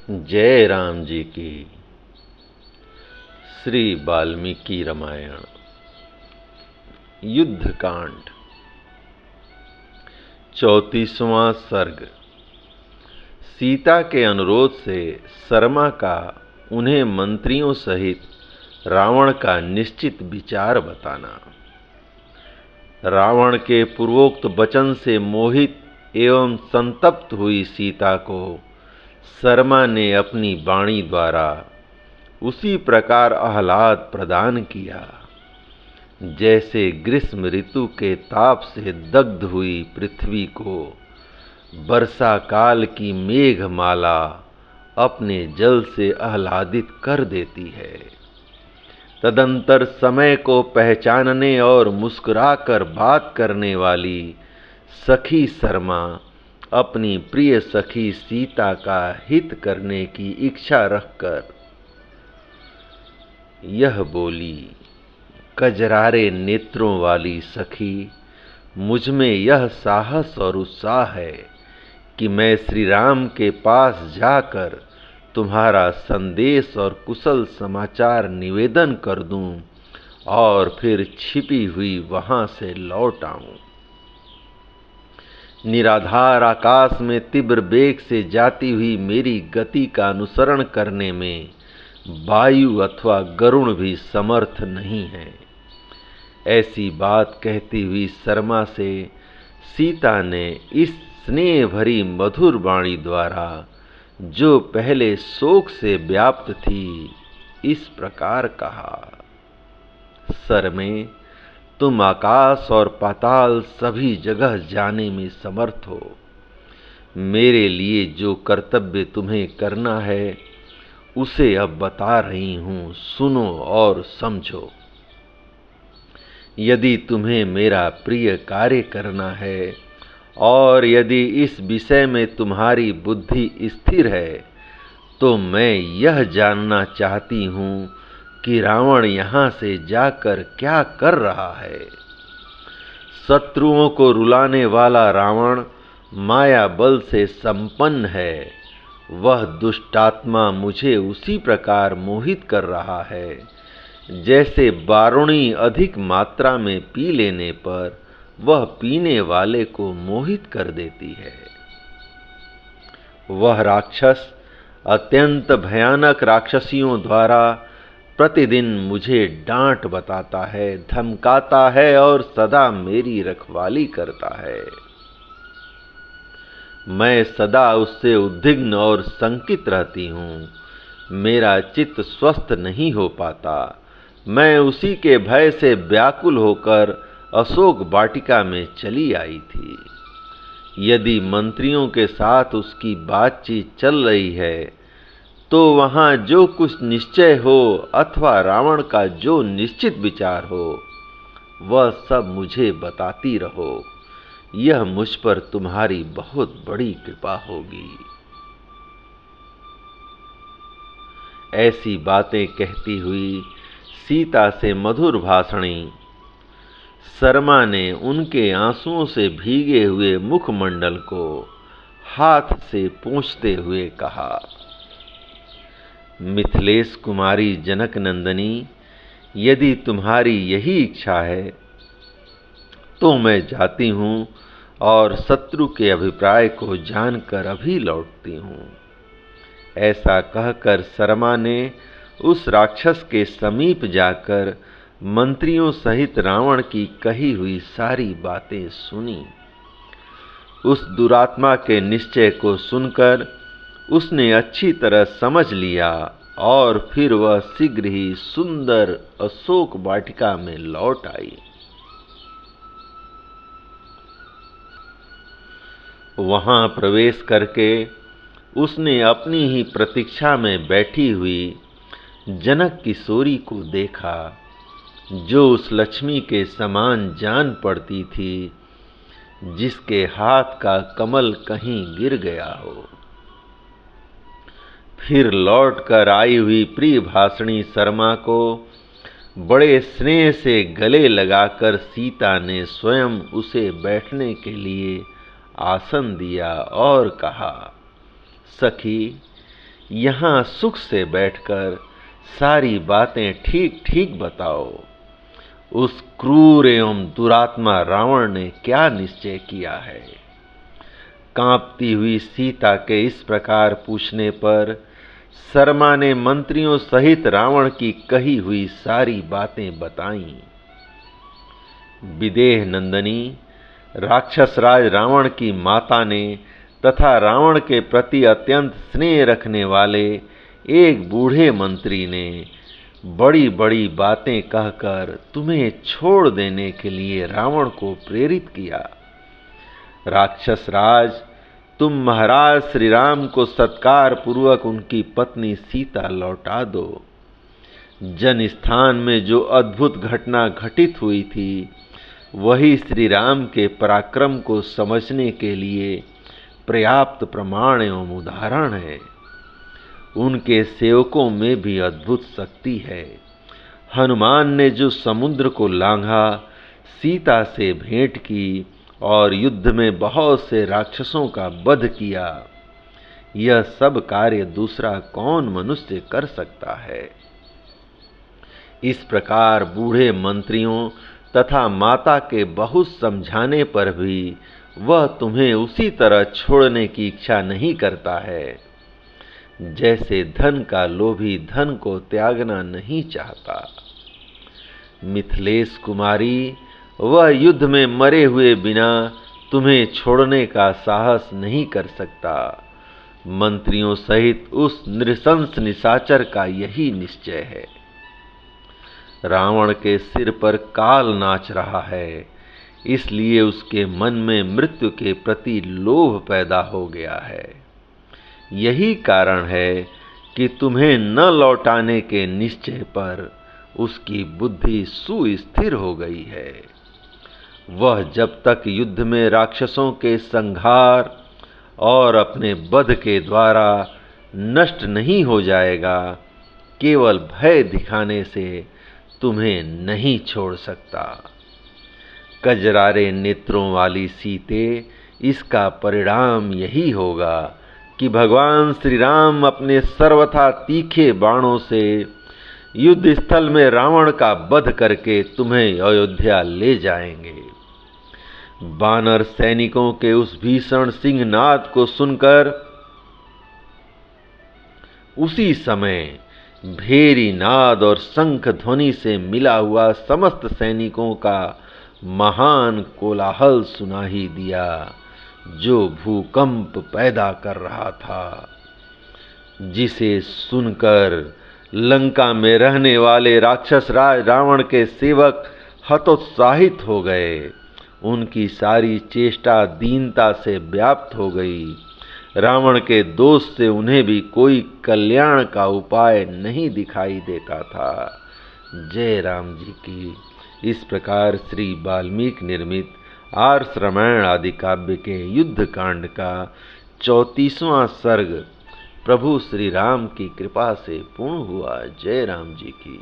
जय राम जी की। श्री वाल्मीकि रामायण युद्धकांड 34वां सर्ग। सीता के अनुरोध से शर्मा का उन्हें मंत्रियों सहित रावण का निश्चित विचार बताना। रावण के पूर्वोक्त वचन से मोहित एवं संतप्त हुई सीता को शर्मा ने अपनी वाणी द्वारा उसी प्रकार आह्लाद प्रदान किया जैसे ग्रीष्म ऋतु के ताप से दग्ध हुई पृथ्वी को वर्षा काल की मेघमाला अपने जल से आह्लादित कर देती है। तदंतर समय को पहचानने और मुस्कुराकर बात करने वाली सखी शर्मा अपनी प्रिय सखी सीता का हित करने की इच्छा रखकर यह बोली, कजरारे नेत्रों वाली सखी, मुझ में यह साहस और उत्साह है कि मैं श्री राम के पास जाकर तुम्हारा संदेश और कुशल समाचार निवेदन कर दूं और फिर छिपी हुई वहां से लौट आऊं। निराधार आकाश में तीव्र वेग से जाती हुई मेरी गति का अनुसरण करने में वायु अथवा गरुण भी समर्थ नहीं है। ऐसी बात कहती हुई शर्मा से सीता ने इस स्नेह भरी मधुर वाणी द्वारा, जो पहले शोक से व्याप्त थी, इस प्रकार कहा, शर्मे, तुम आकाश और पाताल सभी जगह जाने में समर्थ हो। मेरे लिए जो कर्तव्य तुम्हें करना है उसे अब बता रही हूं, सुनो और समझो। यदि तुम्हें मेरा प्रिय कार्य करना है और यदि इस विषय में तुम्हारी बुद्धि स्थिर है तो मैं यह जानना चाहती हूं कि रावण यहाँ से जाकर क्या कर रहा है। शत्रुओं को रुलाने वाला रावण माया बल से संपन्न है। वह दुष्टात्मा मुझे उसी प्रकार मोहित कर रहा है जैसे वारुणी अधिक मात्रा में पी लेने पर वह पीने वाले को मोहित कर देती है। वह राक्षस अत्यंत भयानक राक्षसियों द्वारा प्रतिदिन मुझे डांट बताता है, धमकाता है और सदा मेरी रखवाली करता है। मैं सदा उससे उद्विग्न और शंकित रहती हूँ। मेरा चित्त स्वस्थ नहीं हो पाता। मैं उसी के भय से व्याकुल होकर अशोक वाटिका में चली आई थी। यदि मंत्रियों के साथ उसकी बातचीत चल रही है तो वहाँ जो कुछ निश्चय हो अथवा रावण का जो निश्चित विचार हो वह सब मुझे बताती रहो। यह मुझ पर तुम्हारी बहुत बड़ी कृपा होगी। ऐसी बातें कहती हुई सीता से मधुर भाषणी शर्मा ने उनके आंसुओं से भीगे हुए मुखमंडल को हाथ से पोंछते हुए कहा, मिथिलेश कुमारी जनक नंदनी, यदि तुम्हारी यही इच्छा है तो मैं जाती हूँ और शत्रु के अभिप्राय को जानकर अभी लौटती हूँ। ऐसा कहकर शर्मा ने उस राक्षस के समीप जाकर मंत्रियों सहित रावण की कही हुई सारी बातें सुनी। उस दुरात्मा के निश्चय को सुनकर उसने अच्छी तरह समझ लिया और फिर वह शीघ्र ही सुंदर अशोक वाटिका में लौट आई। वहां प्रवेश करके उसने अपनी ही प्रतीक्षा में बैठी हुई जनक किशोरी को देखा, जो उस लक्ष्मी के समान जान पड़ती थी जिसके हाथ का कमल कहीं गिर गया हो। फिर लौटकर आई हुई प्रिय भाषणी शर्मा को बड़े स्नेह से गले लगाकर सीता ने स्वयं उसे बैठने के लिए आसन दिया और कहा, सखी, यहाँ सुख से बैठकर सारी बातें ठीक ठीक बताओ। उस क्रूर एवं दुरात्मा रावण ने क्या निश्चय किया है? कांपती हुई सीता के इस प्रकार पूछने पर शर्मा ने मंत्रियों सहित रावण की कही हुई सारी बातें बताईं। विदेह नंदनी राक्षस राज रावण की माता ने तथा रावण के प्रति अत्यंत स्नेह रखने वाले एक बूढ़े मंत्री ने बड़ी बड़ी बातें कहकर तुम्हें छोड़ देने के लिए रावण को प्रेरित किया। राक्षस राज, तुम महाराज श्री राम को सत्कार पूर्वक उनकी पत्नी सीता लौटा दो। जन स्थान में जो अद्भुत घटना घटित हुई थी वही श्री राम के पराक्रम को समझने के लिए पर्याप्त प्रमाण एवं उदाहरण है। उनके सेवकों में भी अद्भुत शक्ति है। हनुमान ने जो समुद्र को लांघा, सीता से भेंट की और युद्ध में बहुत से राक्षसों का वध किया, यह सब कार्य दूसरा कौन मनुष्य कर सकता है? इस प्रकार बूढ़े मंत्रियों तथा माता के बहुत समझाने पर भी वह तुम्हें उसी तरह छोड़ने की इच्छा नहीं करता है जैसे धन का लोभी धन को त्यागना नहीं चाहता। मिथिलेश कुमारी, वह युद्ध में मरे हुए बिना तुम्हें छोड़ने का साहस नहीं कर सकता। मंत्रियों सहित उस नृशंस निशाचर का यही निश्चय है। रावण के सिर पर काल नाच रहा है, इसलिए उसके मन में मृत्यु के प्रति लोभ पैदा हो गया है। यही कारण है कि तुम्हें न लौटाने के निश्चय पर उसकी बुद्धि सुस्थिर हो गई है। वह जब तक युद्ध में राक्षसों के संहार और अपने वध के द्वारा नष्ट नहीं हो जाएगा, केवल भय दिखाने से तुम्हें नहीं छोड़ सकता। कजरारे नेत्रों वाली सीते, इसका परिणाम यही होगा कि भगवान श्री राम अपने सर्वथा तीखे बाणों से युद्ध स्थल में रावण का वध करके तुम्हें अयोध्या ले जाएंगे। बानर सैनिकों के उस भीषण सिंहनाद को सुनकर उसी समय भेरी नाद और शंख ध्वनि से मिला हुआ समस्त सैनिकों का महान कोलाहल सुना ही दिया, जो भूकंप पैदा कर रहा था, जिसे सुनकर लंका में रहने वाले राक्षस राज रावण के सेवक हतोत्साहित हो गए। उनकी सारी चेष्टा दीनता से व्याप्त हो गई। रावण के दोष से उन्हें भी कोई कल्याण का उपाय नहीं दिखाई देता था। जय राम जी की। इस प्रकार श्री वाल्मीकि निर्मित आर्ष रामायण आदि काव्य के युद्ध कांड का 34वां सर्ग प्रभु श्री राम की कृपा से पूर्ण हुआ। जय राम जी की।